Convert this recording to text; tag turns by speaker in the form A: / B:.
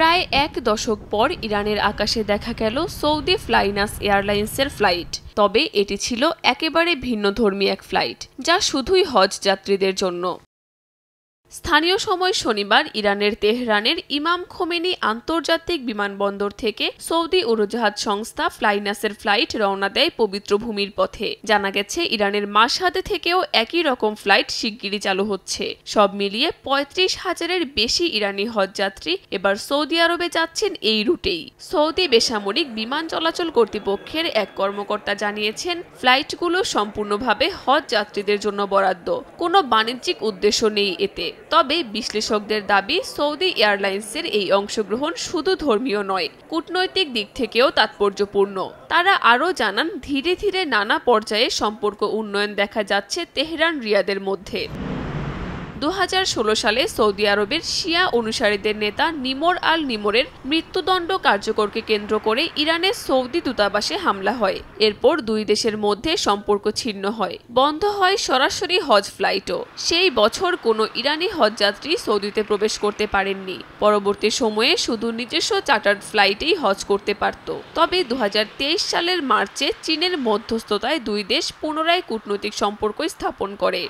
A: প্রায় এক দশক পর ইরানের আকাশে দেখা গেল সৌদি ফ্লাইনাস এয়ারলাইন্সের ফ্লাইট। তবে এটি ছিল একেবারে ভিন্নধর্মী এক ফ্লাইট, যা শুধুই হজ যাত্রীদের জন্য। স্থানীয় সময় শনিবার ইরানের তেহরানের ইমাম খোমেনি আন্তর্জাতিক বিমানবন্দর থেকে সৌদি উড়োজাহাজ সংস্থা ফ্লাইনাসের ফ্লাইট রওনা দেয় পবিত্র ভূমির পথে। জানা গেছে, ইরানের মাশহাদে থেকেও একই রকম ফ্লাইট শিগগিরই চালু হচ্ছে। সব মিলিয়ে ৩৫,০০০-এর বেশি ইরানি হজযাত্রী এবার সৌদি আরবে যাচ্ছেন এই রুটেই। সৌদি বেসামরিক বিমান চলাচল কর্তৃপক্ষের এক কর্মকর্তা জানিয়েছেন, ফ্লাইটগুলো সম্পূর্ণভাবে হজ যাত্রীদের জন্য বরাদ্দ, কোনো বাণিজ্যিক উদ্দেশ্য নেই এতে। তবে বিশ্লেষকদের দাবি, সৌদি এয়ারলাইন্সের এই অংশগ্রহণ শুধু ধর্মীয় নয়, কূটনৈতিক দিক থেকেও তাৎপর্যপূর্ণ। তারা আরও জানান, ধীরে ধীরে নানা পর্যায়ে সম্পর্ক উন্নয়ন দেখা যাচ্ছে তেহরান রিয়াদের মধ্যে। ২০১৬ সালে সৌদি আরবের শিয়া অনুসারীদের নেতা নিমর আল নিমরের মৃত্যুদণ্ড কার্যকরকে কেন্দ্র করে ইরানের সৌদি দূতাবাসে হামলা হয়। এরপর দুই দেশের মধ্যে সম্পর্ক ছিন্ন হয়, বন্ধ হয় সরাসরি হজ ফ্লাইটও। সেই বছর কোনো ইরানি হজযাত্রী সৌদিতে প্রবেশ করতে পারেননি। পরবর্তী সময়ে শুধু নিজস্ব চার্টার্ড ফ্লাইটেই হজ করতে পারত। তবে ২০২৩ সালের মার্চে চীনের মধ্যস্থতায় দুই দেশ পুনরায় কূটনৈতিক সম্পর্ক স্থাপন করে।